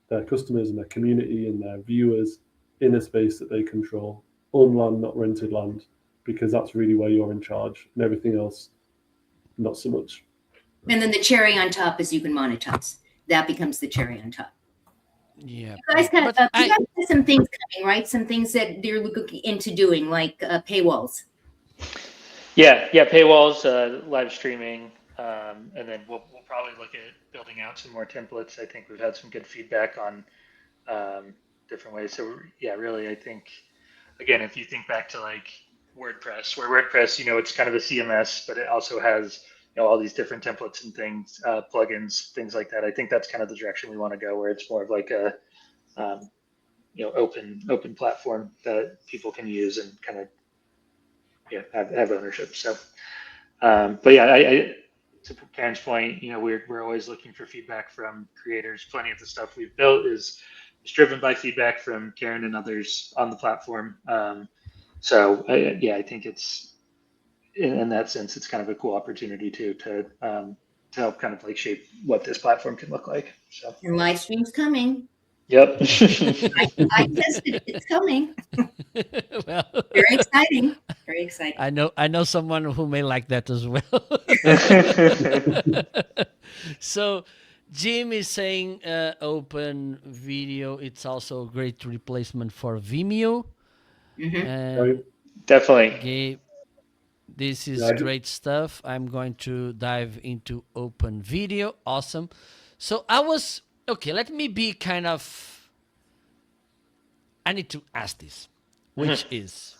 their customers and their community and their viewers in a space that they control. Own land, not rented land, because that's really where you're in charge, and everything else, not so much. And then the cherry on top is you can monetize. That becomes the cherry on top. Yeah. You guys got some things coming, right? Some things that you're looking into doing, like paywalls. Yeah, paywalls, live streaming, and then we'll probably look at building out some more templates. I think we've had some good feedback on different ways. So yeah, really, I think, again, if you think back to like WordPress, where WordPress, it's kind of a CMS, but it also has all these different templates and things, plugins, things like that. I think that's kind of the direction we want to go, where it's more of like a open platform that people can use and kind of have ownership. So, but yeah, I to Karen's point, we're always looking for feedback from creators. Plenty of the stuff we've built is driven by feedback from Karen and others on the platform. So I think it's, in that sense, it's kind of a cool opportunity to help kind of like shape what this platform can look like. So, and live stream's coming. Yep. I tested. It's coming. Well, Very exciting. Very exciting. I know someone who may like that as well. So Jim is saying Open Video, it's also a great replacement for Vimeo. Right. Definitely. Gabe, this is great stuff. I'm going to dive into Open Video. Awesome. So let me be I need to ask this, which is,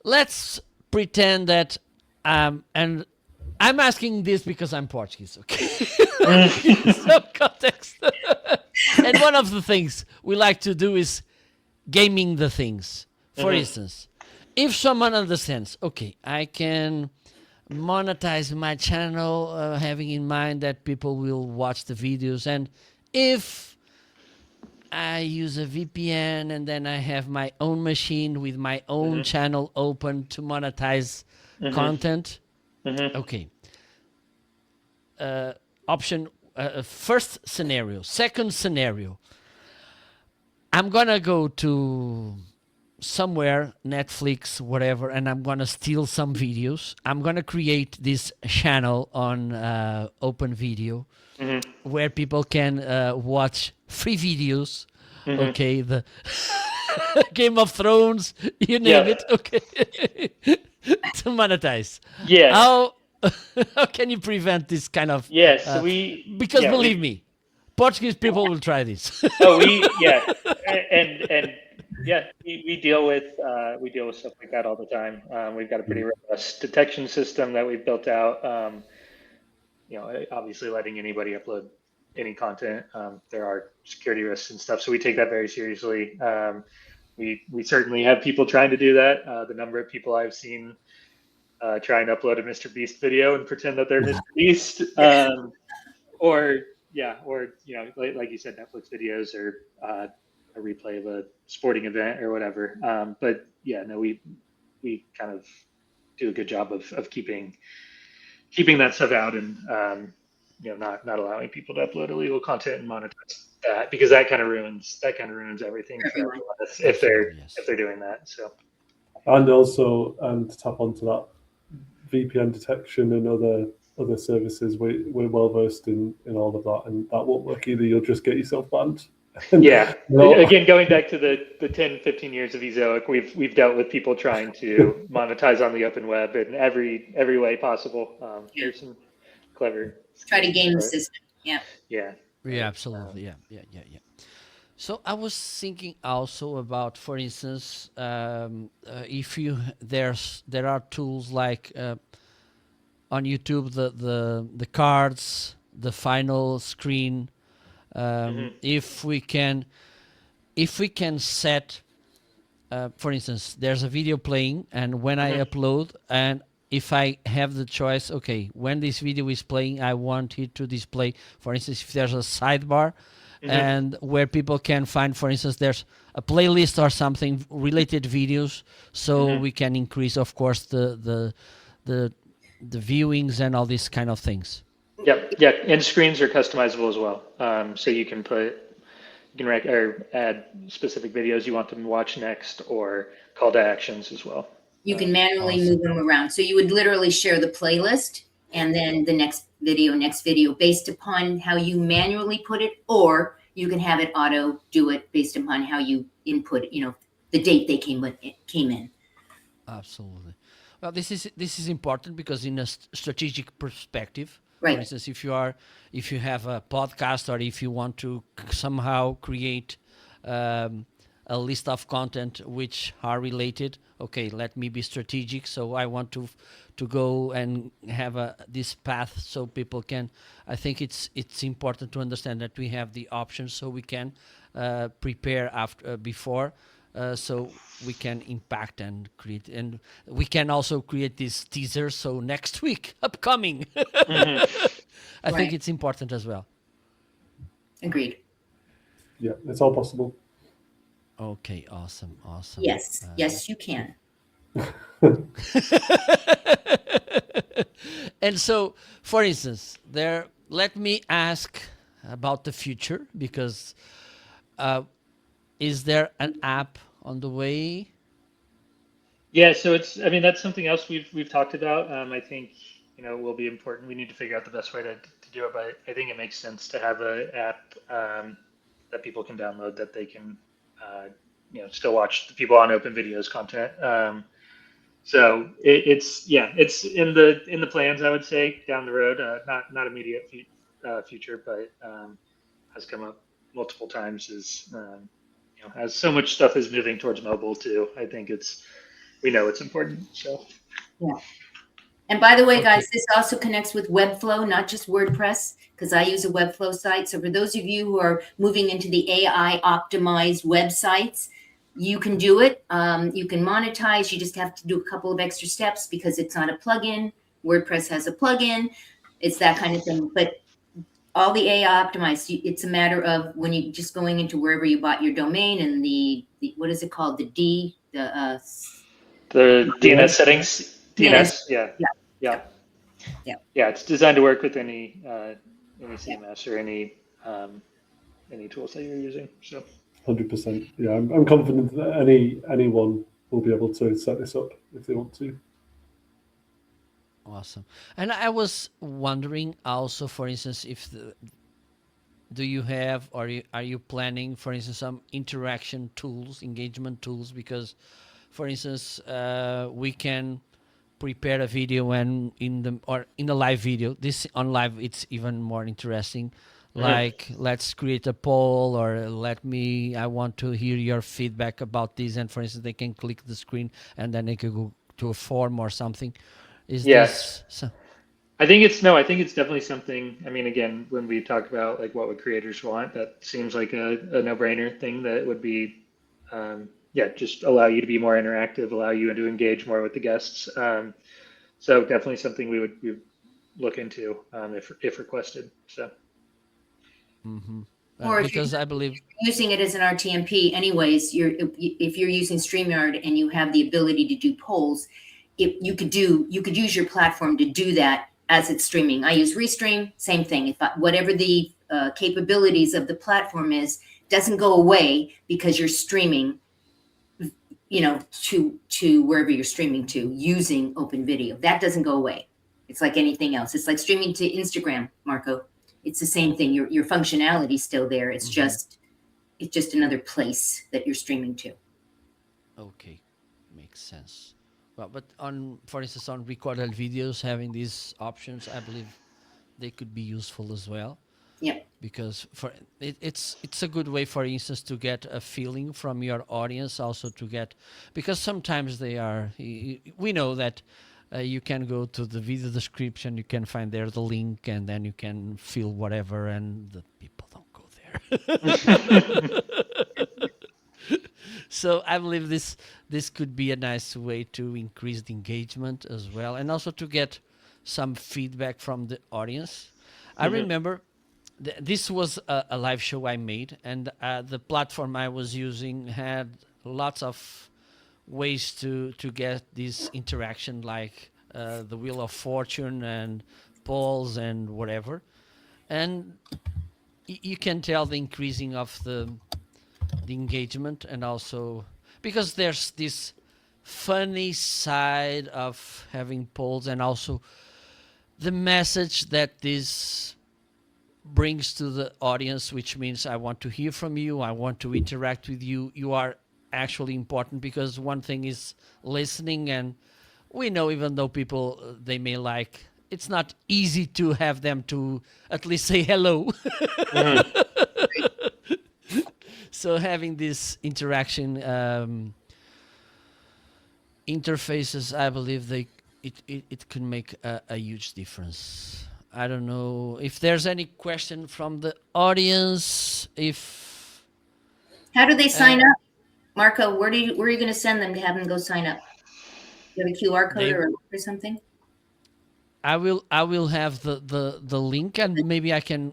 let's pretend that and I'm asking this because I'm Portuguese, okay? Some context. And one of the things we like to do is gaming the things. For instance, if someone understands, okay, I can monetize my channel, having in mind that people will watch the videos, and if I use a VPN and then I have my own machine with my own channel open to monetize content. Okay. Option first scenario. Second scenario. I'm gonna go to somewhere, Netflix, whatever, and I'm gonna steal some videos. I'm gonna create this channel on Open Video where people can watch free videos. Okay, the Game of Thrones, you name Yeah. it. Okay, to monetize. Yeah. How how can you prevent this kind of? Yeah. So we, Because yeah, believe we, me, Portuguese people will try this. oh, yeah, and yeah, we deal with stuff like that all the time. We've got a pretty robust detection system that we've built out. Obviously letting anybody upload any content. There are security risks and stuff, so we take that very seriously. We certainly have people trying to do that. The number of people I've seen try and upload a Mr. Beast video and pretend that they're Mr. Beast, or yeah, or like you said, Netflix videos or a replay of a sporting event or whatever. But yeah, no, we kind of do a good job of keeping that stuff out and not allowing people to upload illegal content and monetize that, because that kind of ruins everything for Everyone. everyone if Absolutely, yes. they're doing that. So And also, to tap onto that, VPN detection and other services, we're well versed in all of that, and that won't work either. You'll just get yourself banned. yeah, No. again, going back to the 10-15 years of Ezoic, we've dealt with people trying to monetize on the open web in every way possible. There's some clever Try to schemes, game the but system. Yeah. yeah, Yeah, absolutely. Yeah. So I was thinking also about, for instance, if there are tools like on YouTube the cards, the final screen. If we can set, for instance, there's a video playing, and when I upload, and if I have the choice, okay, when this video is playing, I want it to display, for instance, if there's a sidebar, and where people can find, for instance, there's a playlist or something related videos, so we can increase, of course, the viewings and all these kind of things. Yep, yeah, and screens are customizable as well. So or add specific videos you want them to watch next, or call to actions as well. You can manually Awesome. move them around. So you would literally share the playlist and then the next video based upon how you manually put it, or you can have it auto do it based upon how you input, the date they came in. Absolutely. Well, this is important because in a strategic perspective, Right. for instance, if you have a podcast, or if you want to somehow create a list of content which are related, okay, let me be strategic. So I want to go and have this path so people can. I think it's important to understand that we have the options so we can prepare before. So we can impact and create, and we can also create this teaser. So next week, upcoming, I think Right. it's important as well. Agreed. Yeah, it's all possible. Okay, awesome. Yes. Yes, you can. And so, for instance, let me ask about the future, because is there an app on the way? Yeah, so that's something else we've talked about. I think will be important. We need to figure out the best way to do it, but I think it makes sense to have an app that people can download, that they can still watch the people on open videos content. So it's in the plans, I would say, down the road. Not immediate future, but has come up multiple times as so much stuff is moving towards mobile too. I think it's we know it's important. So Yeah. And by the way, Okay. guys, this also connects with Webflow, not just WordPress, because I use a Webflow site. So for those of you who are moving into the AI optimized websites, you can do it. You can monetize. You just have to do a couple of extra steps because it's not a plugin. WordPress has a plugin. It's that kind of thing. But all the AI optimized, it's a matter of when you just going into wherever you bought your domain and the what is it called? the DNS settings, DNS. DNS, yeah, Yeah. yeah, Yeah. yeah. It's designed to work with any CMS or any tools that you're using. So 100%. Yeah, I'm confident that anyone will be able to set this up if they want to. Awesome. And I was wondering also, for instance, do you have or are you planning, for instance, some interaction tools, engagement tools? Because, for instance, we can prepare a video and in a live video. This on live, it's even more interesting. Like, let's create a poll, or I want to hear your feedback about this. And for instance, they can click the screen and then they can go to a form or something. Is yes, this so? I think it's no, I think it's definitely something. I mean, again, when we talk about like what would creators want, that seems like a no-brainer thing that would be, yeah, just allow you to be more interactive, allow you to engage more with the guests. So definitely something we would look into if requested. So Mm-hmm. Or if you're Because I believe. using it as an RTMP, anyways, if you're using StreamYard and you have the ability to do polls, you could use your platform to do that as it's streaming. I use Restream, same thing. Whatever the capabilities of the platform is, doesn't go away because you're streaming, to wherever you're streaming to using Open Video. That doesn't go away. It's like anything else. It's like streaming to Instagram, Marco. It's the same thing. Your functionality is still there. It's just another place that you're streaming to. Okay, makes sense. Well, but for instance, on recorded videos, having these options, I believe they could be useful as well. Yep. Because it's a good way, for instance, to get a feeling from your audience, also to get, because sometimes we know that you can go to the video description, you can find there the link, and then you can feel whatever, and the people don't go there. So I believe this could be a nice way to increase the engagement as well, and also to get some feedback from the audience. I remember this was a live show I made, and the platform I was using had lots of ways to get this interaction, like the Wheel of Fortune and polls and whatever. And you can tell the increasing of the engagement, and also because there's this funny side of having polls, and also the message that this brings to the audience, which means I want to hear from you, I want to interact with you, you are actually important. Because one thing is listening, and we know, even though people they may like, it's not easy to have them to at least say hello. So having this interaction interfaces, I believe it can make a huge difference. I don't know if there's any question from the audience. How do they sign up, Marco? Where are you going to send them to have them go sign up? You have a QR code or something? I will have the link, and maybe I can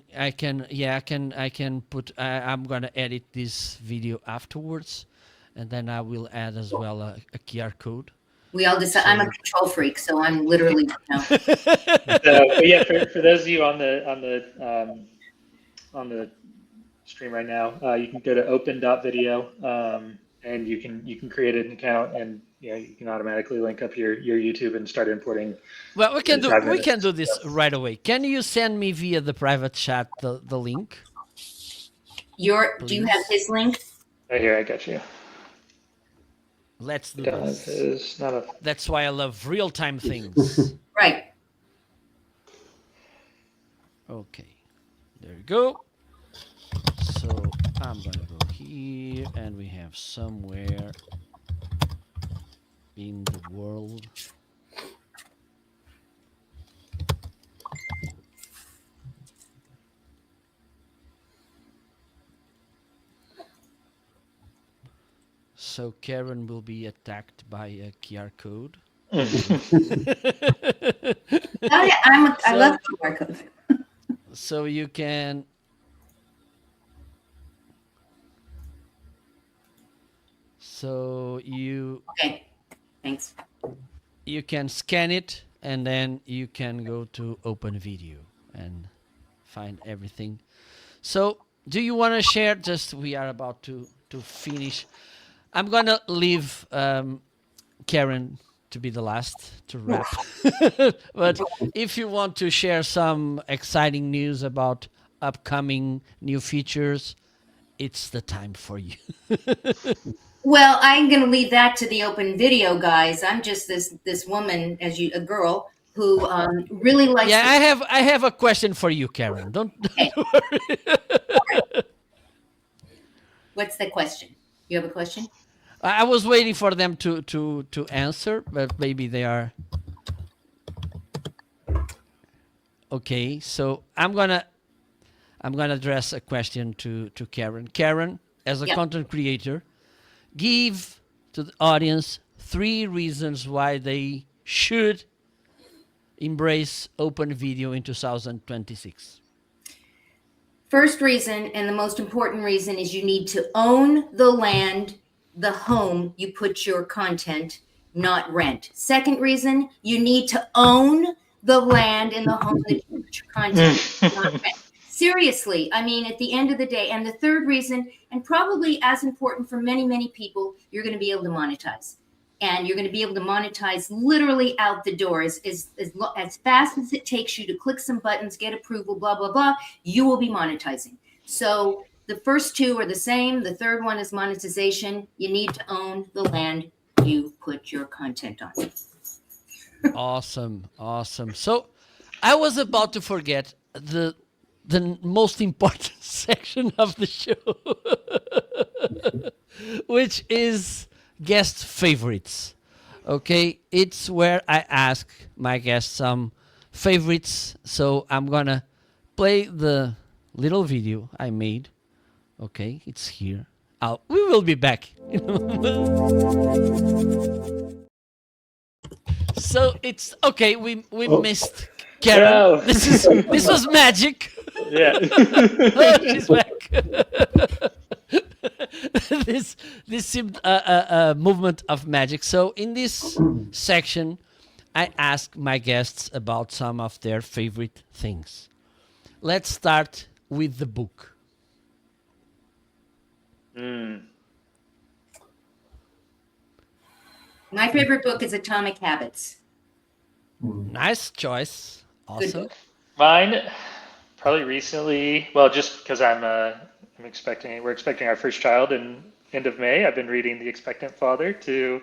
put. I'm gonna edit this video afterwards, and then I will add as well a QR code. We all decide. I'm a control freak, so I'm literally. but yeah, for those of you on the stream right now, you can go to open.video, and you can create an account, and you can automatically link up your YouTube and start importing. Well, we can do this right away. Can you send me via the private chat the link? Do you have his link? Right here, I got you. Let's do this. Not a... That's why I love real-time things. Right. Okay, there you go. So I'm gonna go here, and we have somewhere in the world. So Karen will be attacked by a QR code. I love So QR codes. so you can so Okay, thanks. you can scan it and then you can go to open video and find everything. So do you want to share? Just we are about to finish. I'm gonna leave Karen to be the last to wrap. But if you want to share some exciting news about upcoming new features, it's the time for you. Well, I'm going to leave that to the open video guys. I'm just this woman, a girl who really likes Yeah, to. I have a question for you, Karen. Don't Okay, worry. what's the question? You have a question? I was waiting for them to answer, but maybe they are okay. So I'm gonna address a question to Karen. Karen, as a Yeah. content creator, give to the audience 3 reasons why they should embrace open video in 2026. First reason, and the most important reason, is you need to own the land, the home you put your content, not rent. Second reason, you need to own the land and the home that you put your content, not rent. Seriously, I mean, at the end of the day. And the third reason, and probably as important for many, many people, you're going to be able to monetize. And you're going to be able to monetize literally out the door as fast as it takes you to click some buttons, get approval, blah, blah, blah. You will be monetizing. So the first two are the same. The third one is monetization. You need to own the land you put your content on. Awesome. So I was about to forget the most important section of the show, which is guest favorites. Okay, it's where I ask my guests some favorites. So I'm gonna play the little video I made. Okay, it's here. We will be back. So it's okay. We Oh. missed Karen. No. This was magic. Yeah. Oh, she's back. this seemed a movement of magic. So in this section, I ask my guests about some of their favorite things. Let's start with the book. My favorite book is Atomic Habits. Nice choice. Good Awesome. book. Mine, probably recently. Well, just because we're expecting our first child in end of May. I've been reading The Expectant Father to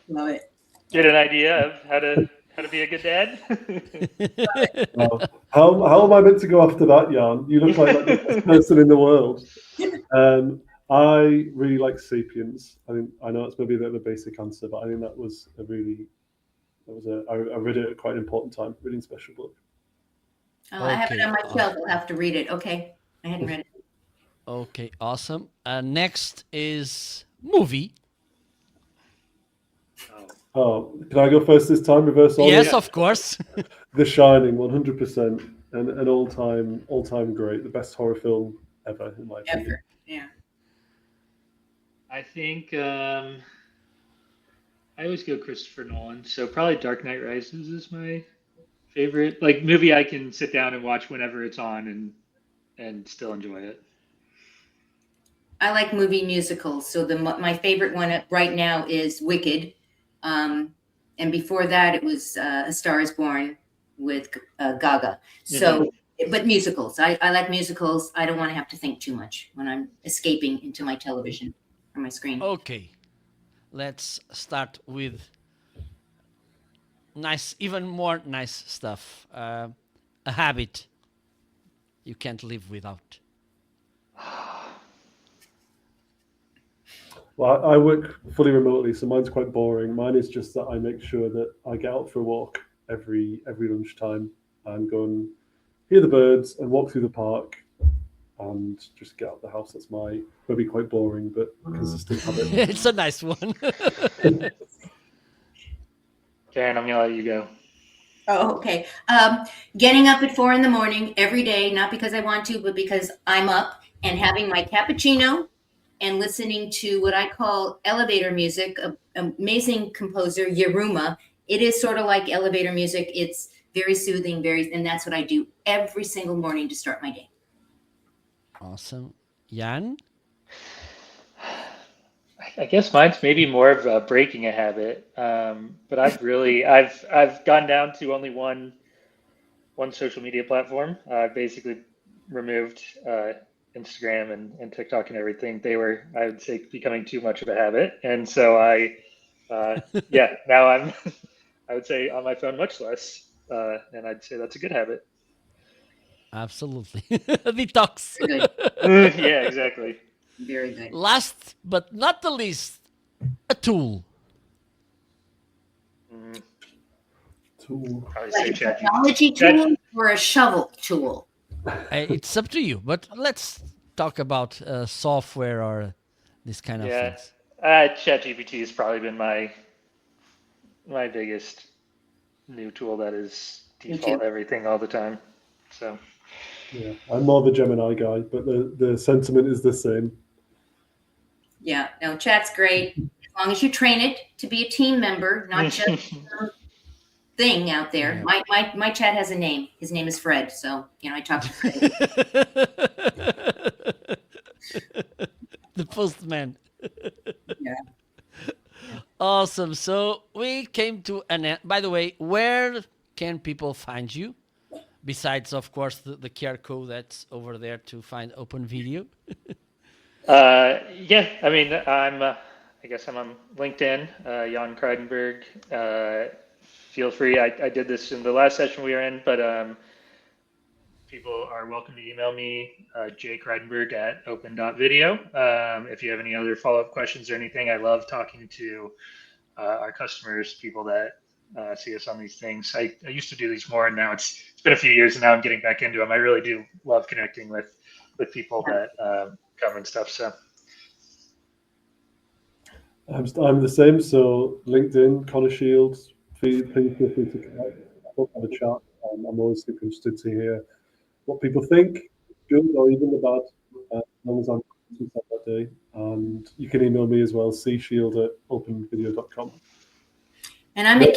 Love it. get an idea of how to be a good dad. Wow. How am I meant to go after that, Jan? You look like the best person in the world. I really like *Sapiens*. I know it's maybe a bit of a basic answer, but I think that was I read it at quite an important time. Really special book. Oh, I have it Okay, on my shelf. I'll have to read it. Okay. I hadn't read it. Okay, awesome. Next is movie. Oh, can I go first this time? Reverse order. Yes, of course. The Shining, 100%, an all-time great, the best horror film ever in my opinion. Ever. Yeah. I think I always go Christopher Nolan, so probably Dark Knight Rises is my favorite like movie I can sit down and watch whenever it's on and still enjoy it. I like movie musicals. So my favorite one right now is Wicked. And before that, it was A Star is Born with Gaga. So, but musicals. I like musicals. I don't want to have to think too much when I'm escaping into my television or my screen. Okay, let's start with even more nice stuff. A habit you can't live without. Well, I work fully remotely, so mine's quite boring. Mine is just that I make sure that I get out for a walk every lunchtime and go and hear the birds and walk through the park and just get out of the house. That's my maybe quite boring but consistent habit. It's a nice one. Karen, I'm gonna let you go. Oh, okay. Getting up at 4 in the morning every day, not because I want to, but because I'm up, and having my cappuccino and listening to what I call elevator music, amazing composer, Yeruma. It is sort of like elevator music. It's very soothing, and that's what I do every single morning to start my day. Awesome. Jan? I guess mine's maybe more of breaking a habit, but I've gone down to only one social media platform. I've basically removed Instagram and TikTok and everything. They were, I would say, becoming too much of a habit, and so yeah, now I'm, I would say, on my phone much less, and I'd say that's a good habit. Absolutely. Detox. Very good. Yeah, exactly. Very good. Last but not the least, a tool. Tool. Probably Like say a ChatGPT. technology tool or a shovel tool? It's up to you, but let's talk about software or this kind of Yeah, things. ChatGPT has probably been my biggest new tool that is Me default too. everything all the time. So Yeah, I'm more the Gemini guy, but the sentiment is the same. Yeah, no, chat's great. As long as you train it to be a team member, not just some thing out there. Yeah. My chat has a name. His name is Fred. So, I talk to Fred. The postman. Yeah. Awesome. So we came to an end. By the way, where can people find you? Besides, of course, the QR code that's over there to find open video. yeah, I mean, I guess I'm on LinkedIn, Jan Kreidenberg. Feel free. I did this in the last session we were in, but people are welcome to email me, jkreidenberg at open.video. If you have any other follow-up questions or anything, I love talking to our customers, people that see us on these things. I used to do these more, and now it's been a few years, and now I'm getting back into them. I really do love connecting with people that come and stuff. So I'm the same. So LinkedIn, Connor Shields. Please feel free to connect. Have a chat. I'm always super interested to hear what people think, good or even the bad, as long as I'm content that day. And you can email me as well, cshield@openvideo.com. And I'm No, in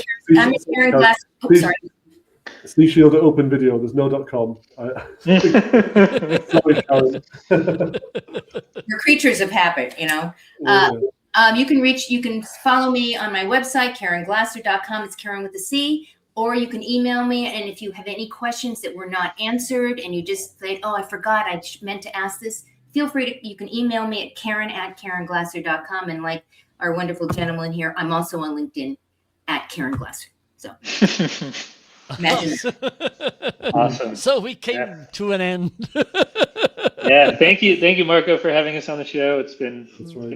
Karen Glass. Oh, sorry. cshield@openvideo. There's no .com. Sorry, Karen. We're creatures of habit, You can follow me on my website, karenglasser.com. It's Karen with a C. Or you can email me, and if you have any questions that were not answered and you just say, oh, I forgot, I meant to ask this, feel free to, you can email me at karen@karenglasser.com. And like our wonderful gentleman here, I'm also on LinkedIn at Karen Glasser. So imagine that. awesome. So we came to an end. Yeah, thank you, Marco, for having us on the show. It's been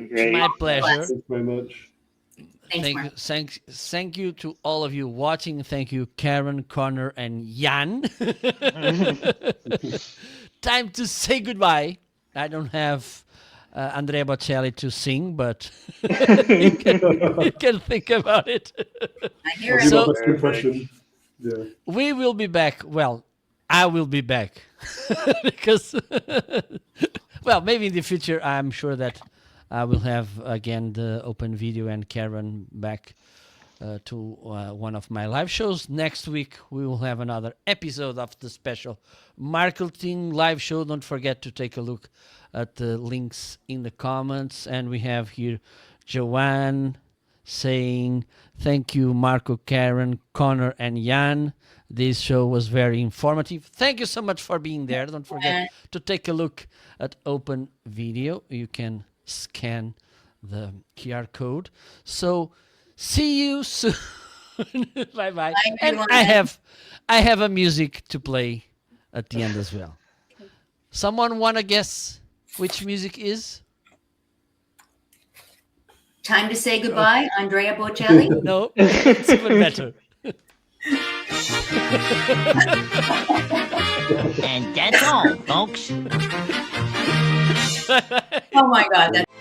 great. My pleasure. Thanks very much. Thanks, Thank you to all of you watching. Thank you, Karen, Connor, and Jan. Time to say goodbye. I don't have Andrea Bocelli to sing, but you can think about it. I hear I'll do it. my best impression. Yeah. We will be back. Well, I will be back because, well, maybe in the future, I'm sure that I will have again the open video and Karen back to one of my live shows. Next week, we will have another episode of the special marketing live show. Don't forget to take a look at the links in the comments. And we have here Joanne saying, thank you, Marco, Karen, Connor, and Jan. This show was very informative. Thank you so much for being there. Don't forget to take a look at open video. You can scan the QR code. So see you soon. Bye bye. And I have a music to play at the end as well. Someone wanna guess which music is? Time to say goodbye, Andrea Bocelli. No, it's even better. And that's all, folks. Oh my God, that's